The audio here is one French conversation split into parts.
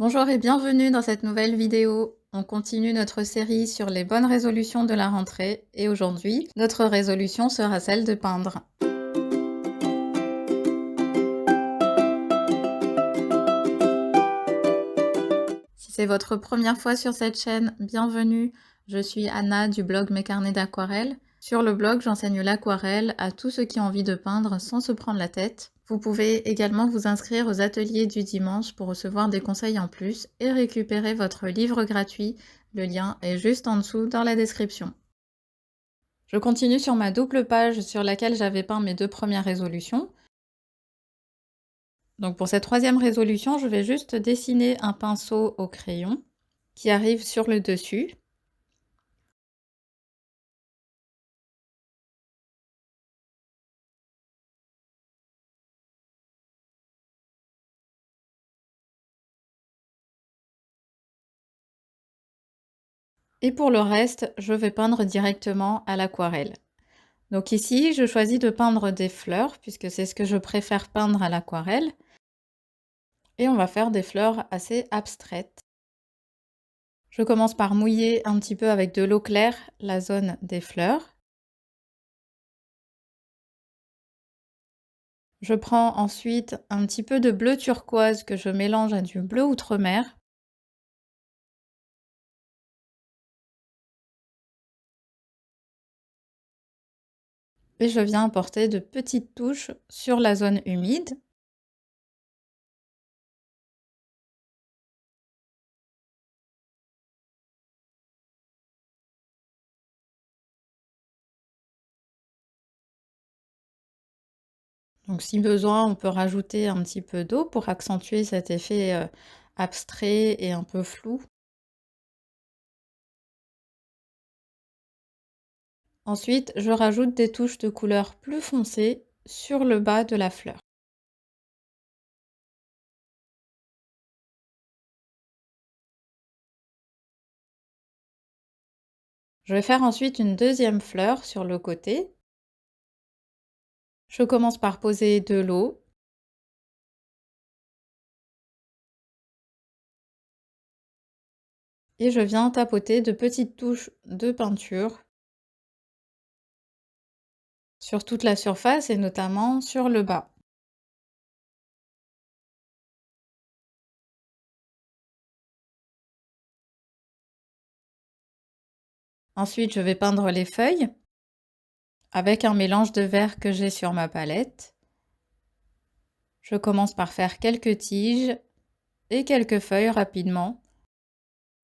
Bonjour et bienvenue dans cette nouvelle vidéo. On continue notre série sur les bonnes résolutions de la rentrée et aujourd'hui, notre résolution sera celle de peindre. Si c'est votre première fois sur cette chaîne, bienvenue. Je suis Anna du blog Mes carnets d'aquarelle. Sur le blog, j'enseigne l'aquarelle à tous ceux qui ont envie de peindre sans se prendre la tête. Vous pouvez également vous inscrire aux ateliers du dimanche pour recevoir des conseils en plus et récupérer votre livre gratuit. Le lien est juste en dessous dans la description. Je continue sur ma double page sur laquelle j'avais peint mes deux premières résolutions. Donc pour cette troisième résolution, je vais juste dessiner un pinceau au crayon qui arrive sur le dessus. Et pour le reste, je vais peindre directement à l'aquarelle. Donc ici, je choisis de peindre des fleurs, puisque c'est ce que je préfère peindre à l'aquarelle. Et on va faire des fleurs assez abstraites. Je commence par mouiller un petit peu avec de l'eau claire la zone des fleurs. Je prends ensuite un petit peu de bleu turquoise que je mélange à du bleu outre-mer. Et je viens apporter de petites touches sur la zone humide. Donc si besoin, on peut rajouter un petit peu d'eau pour accentuer cet effet abstrait et un peu flou. Ensuite, je rajoute des touches de couleur plus foncées sur le bas de la fleur. Je vais faire ensuite une deuxième fleur sur le côté. Je commence par poser de l'eau. Et je viens tapoter de petites touches de peinture sur toute la surface et notamment sur le bas. Ensuite, je vais peindre les feuilles avec un mélange de vert que j'ai sur ma palette. Je commence par faire quelques tiges et quelques feuilles rapidement.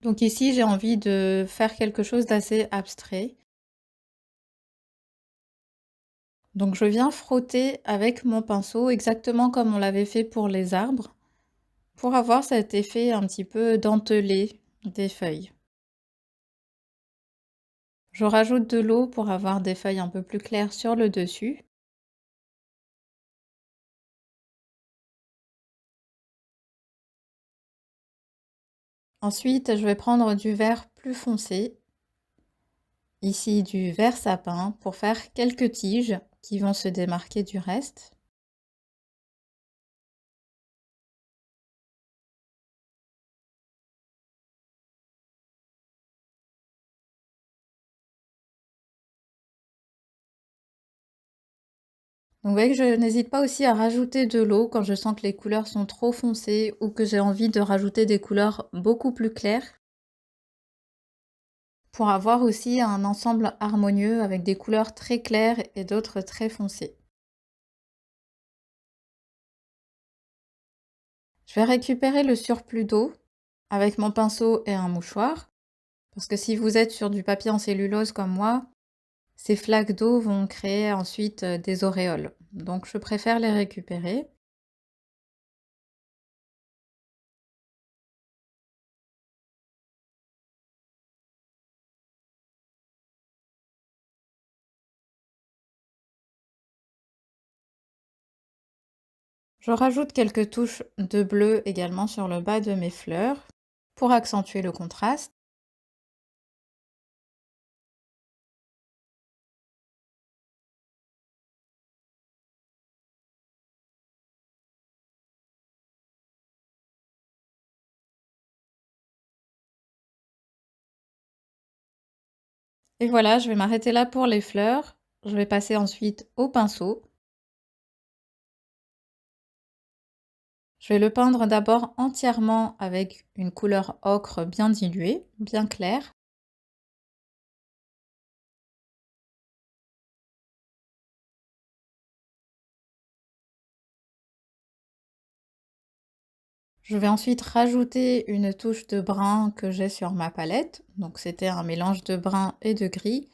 Donc ici, j'ai envie de faire quelque chose d'assez abstrait. Donc je viens frotter avec mon pinceau exactement comme on l'avait fait pour les arbres, pour avoir cet effet un petit peu dentelé des feuilles. Je rajoute de l'eau pour avoir des feuilles un peu plus claires sur le dessus. Ensuite, je vais prendre du vert plus foncé, ici du vert sapin, pour faire quelques tiges qui vont se démarquer du reste. Donc vous voyez que je n'hésite pas aussi à rajouter de l'eau quand je sens que les couleurs sont trop foncées ou que j'ai envie de rajouter des couleurs beaucoup plus claires, pour avoir aussi un ensemble harmonieux avec des couleurs très claires et d'autres très foncées. Je vais récupérer le surplus d'eau avec mon pinceau et un mouchoir, parce que si vous êtes sur du papier en cellulose comme moi, ces flaques d'eau vont créer ensuite des auréoles. Donc je préfère les récupérer. Je rajoute quelques touches de bleu également sur le bas de mes fleurs pour accentuer le contraste. Et voilà, je vais m'arrêter là pour les fleurs. Je vais passer ensuite au pinceau. Je vais le peindre d'abord entièrement avec une couleur ocre bien diluée, bien claire. Je vais ensuite rajouter une touche de brun que j'ai sur ma palette. Donc c'était un mélange de brun et de gris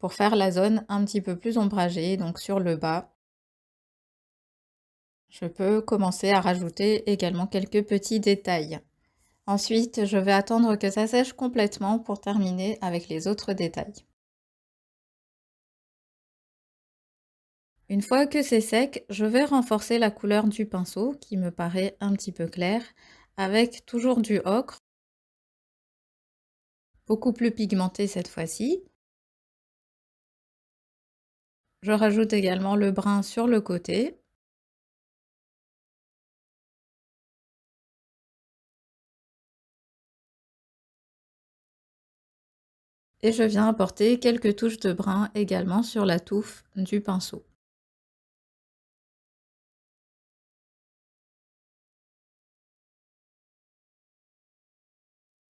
pour faire la zone un petit peu plus ombragée, donc sur le bas. Je peux commencer à rajouter également quelques petits détails. Ensuite, je vais attendre que ça sèche complètement pour terminer avec les autres détails. Une fois que c'est sec, je vais renforcer la couleur du pinceau qui me paraît un petit peu claire avec toujours du ocre, beaucoup plus pigmenté cette fois-ci. Je rajoute également le brun sur le côté. Et je viens apporter quelques touches de brun également sur la touffe du pinceau.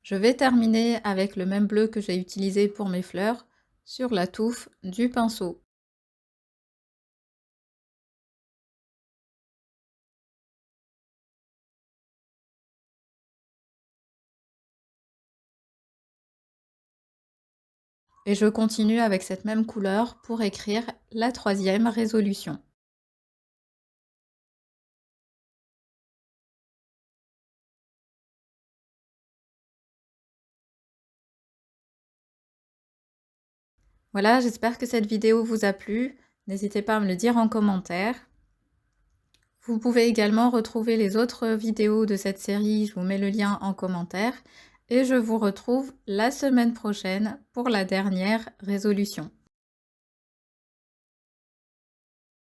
Je vais terminer avec le même bleu que j'ai utilisé pour mes fleurs sur la touffe du pinceau. Et je continue avec cette même couleur pour écrire la troisième résolution. Voilà, j'espère que cette vidéo vous a plu. N'hésitez pas à me le dire en commentaire. Vous pouvez également retrouver les autres vidéos de cette série, je vous mets le lien en commentaire. Et je vous retrouve la semaine prochaine pour la dernière résolution.